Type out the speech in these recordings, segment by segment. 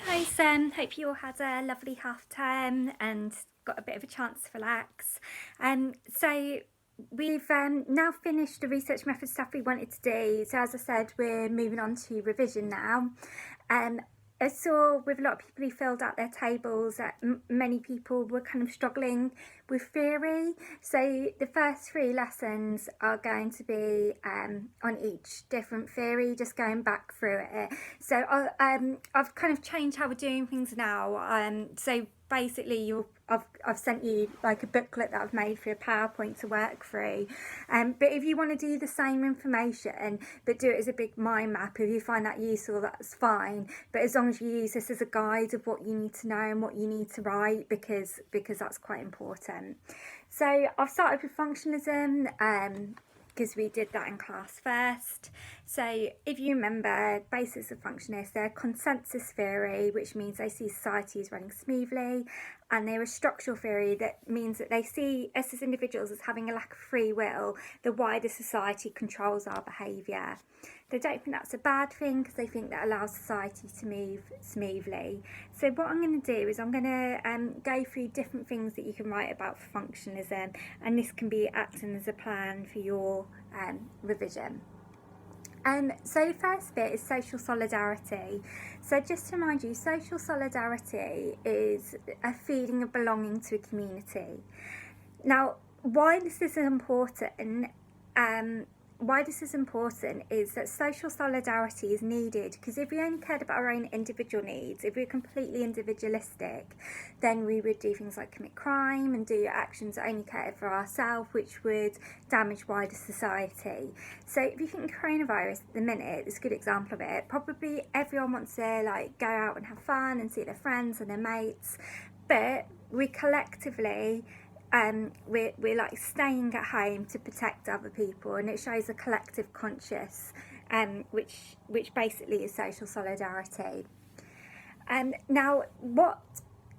Guys, hope you all had a lovely half term and got a bit of a chance to relax. So we've now finished the research method stuff we wanted to do. So as I said, we're moving on to revision now. I saw with a lot of people who filled out their tables that many people were kind of struggling with theory. So the first 3 lessons are going to be on each different theory, just going back through it. So I've kind of changed how we're doing things now. So basically I've sent you like a booklet that I've made for a PowerPoint to work through, but if you want to do the same information but do it as a big mind map, if you find that useful, that's fine, but as long as you use this as a guide of what you need to know and what you need to write, because that's quite important. So I've started with functionalism because we did that in class first. So if you remember, basics of functionalists, they're consensus theory, which means they see society as running smoothly, and they're a structural theory that means that they see us as individuals as having a lack of free will. The wider society controls our behaviour. They don't think that's a bad thing because they think that allows society to move smoothly. So what I'm going to do is I'm going to go through different things that you can write about for functionalism, and this can be acting as a plan for your revision. So the first bit is social solidarity. So just to remind you, social solidarity is a feeling of belonging to a community. Now, why this is important is that social solidarity is needed, because if we only cared about our own individual needs, if we were completely individualistic, then we would do things like commit crime and do actions that only cater for ourselves, which would damage wider society. So if you think coronavirus at the minute, it's a good example of it. Probably everyone wants to like go out and have fun and see their friends and their mates, but we collectively we're like staying at home to protect other people, and it shows a collective conscience, which basically is social solidarity. Now, what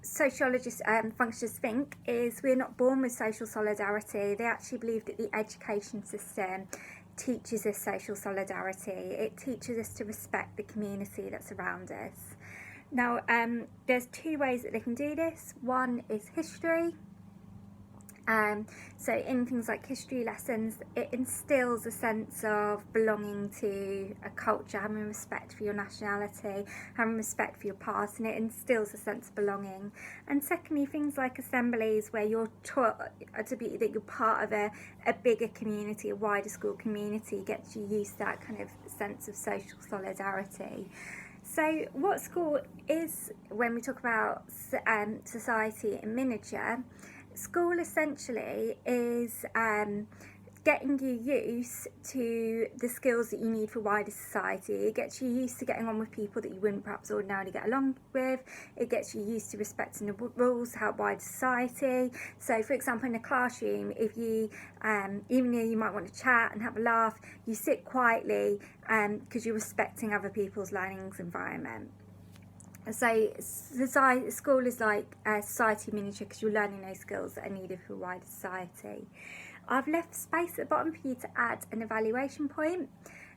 sociologists and functionalists think is we're not born with social solidarity. They actually believe that the education system teaches us social solidarity. It teaches us to respect the community that's around us. Now, there's 2 ways that they can do this. One is history. So in things like history lessons, it instills a sense of belonging to a culture, having respect for your nationality, having respect for your past, and it instills a sense of belonging. And secondly, things like assemblies, where you're taught to be that you're part of a bigger community, a wider school community, gets you used to that kind of sense of social solidarity. So what school is, when we talk about society in miniature, school essentially is getting you used to the skills that you need for wider society. It gets you used to getting on with people that you wouldn't perhaps ordinarily get along with. It gets you used to respecting the rules to help wider society. So for example, in a classroom, if you even though you might want to chat and have a laugh, you sit quietly because you're respecting other people's learning environment. So school is like a society miniature because you're learning those skills that are needed for wider society. I've left space at the bottom for you to add an evaluation point.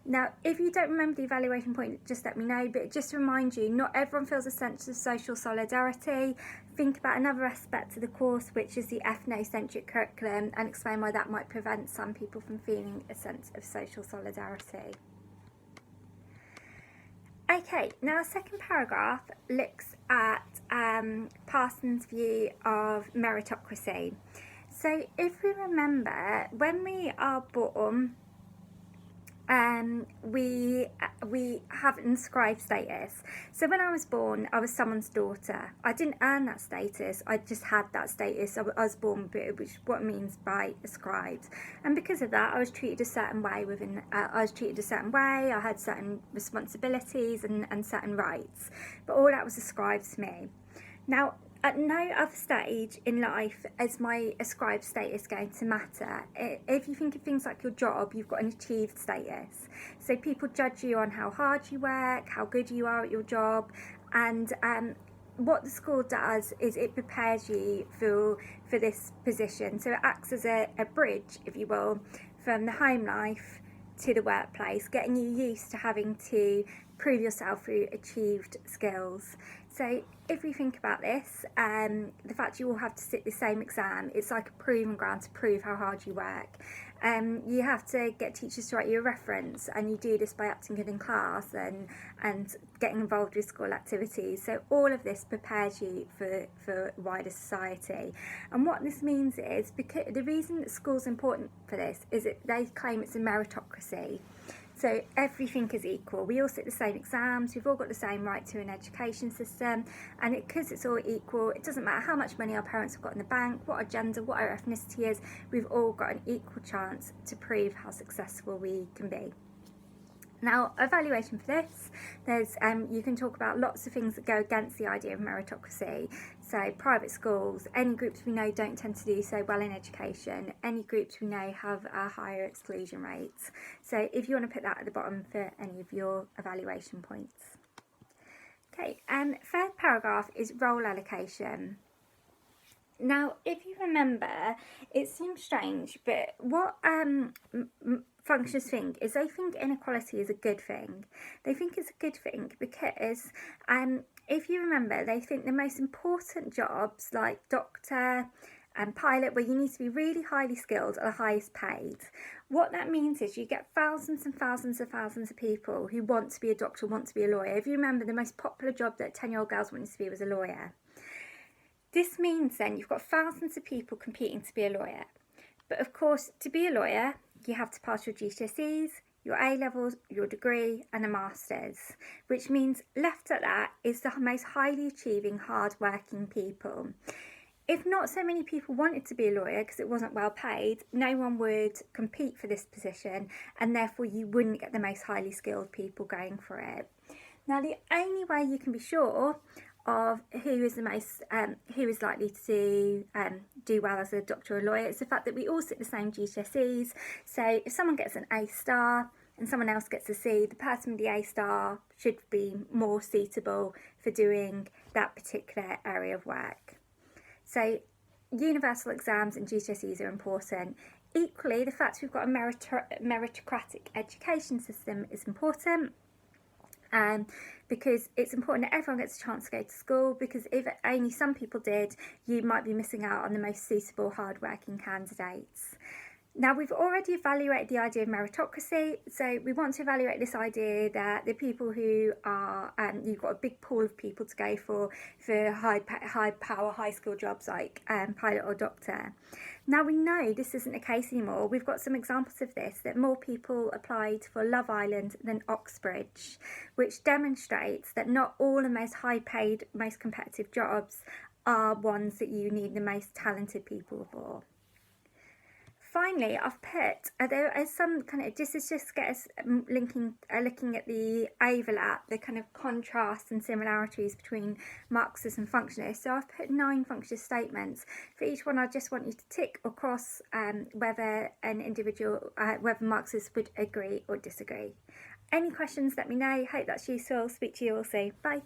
Now, if you don't remember the evaluation point, just let me know, but just to remind you, not everyone feels a sense of social solidarity. Think about another aspect of the course, which is the ethnocentric curriculum, and explain why that might prevent some people from feeling a sense of social solidarity. Okay, now the second paragraph looks at Parsons' view of meritocracy. So if we remember, when we are born, we have an inscribed status. So when I was born, I was someone's daughter. I didn't earn that status, I just had that status. I was born with it, which is what it means by ascribed. And because of that, I was treated a certain way I had certain responsibilities and certain rights, but all that was ascribed to me. Now, at no other stage in life is my ascribed status going to matter. If you think of things like your job, you've got an achieved status. So people judge you on how hard you work, how good you are at your job, and what the school does is it prepares you for this position. So it acts as a bridge, if you will, from the home life to the workplace, getting you used to having to prove yourself through achieved skills. So if we think about this, the fact you all have to sit the same exam, it's like a proving ground to prove how hard you work. You have to get teachers to write you a reference, and you do this by acting good in class and getting involved with school activities. So all of this prepares you for wider society. And what this means is, because the reason that school's important for this is that they claim it's a meritocracy. So everything is equal. We all sit the same exams, we've all got the same right to an education system, and because it's all equal, it doesn't matter how much money our parents have got in the bank, what our gender, what our ethnicity is, we've all got an equal chance to prove how successful we can be. Now, evaluation for this, there's you can talk about lots of things that go against the idea of meritocracy. So private schools, any groups we know don't tend to do so well in education, any groups we know have higher exclusion rates. So if you want to put that at the bottom for any of your evaluation points. Okay, third paragraph is role allocation. Now, if you remember, it seems strange, but what functioners think is they think inequality is a good thing. They think it's a good thing because if you remember, they think the most important jobs like doctor and pilot, where you need to be really highly skilled, are the highest paid. What that means is you get thousands and thousands of people who want to be a doctor, want to be a lawyer. If you remember, the most popular job that 10-year-old girls wanted to be was a lawyer. This means then you've got thousands of people competing to be a lawyer. But of course, to be a lawyer, you have to pass your GCSEs, your A-levels, your degree and a master's, which means left at that is the most highly achieving, hard-working people. If not so many people wanted to be a lawyer because it wasn't well paid, no one would compete for this position, and therefore you wouldn't get the most highly skilled people going for it. Now, the only way you can be sure of who is likely to do well as a doctor or lawyer is the fact that we all sit the same GCSEs. So if someone gets an A star and someone else gets a C, the person with the A star should be more suitable for doing that particular area of work. So universal exams and GCSEs are important. Equally, the fact we've got a meritocratic education system is important. Because it's important that everyone gets a chance to go to school, because if only some people did, you might be missing out on the most suitable, hard-working candidates. Now, we've already evaluated the idea of meritocracy, so we want to evaluate this idea that the people who are, you've got a big pool of people to go for high power, high skill jobs like pilot or doctor. Now, we know this isn't the case anymore. We've got some examples of this, that more people applied for Love Island than Oxbridge, which demonstrates that not all the most high paid, most competitive jobs are ones that you need the most talented people for. Finally, I've put, there are some kind of, this is just get us looking at the overlap, the kind of contrasts and similarities between Marxists and functionists. So I've put 9 functionist statements. For each one, I just want you to tick or cross whether an individual, whether Marxists would agree or disagree. Any questions, let me know. Hope that's useful. Speak to you all soon. Bye.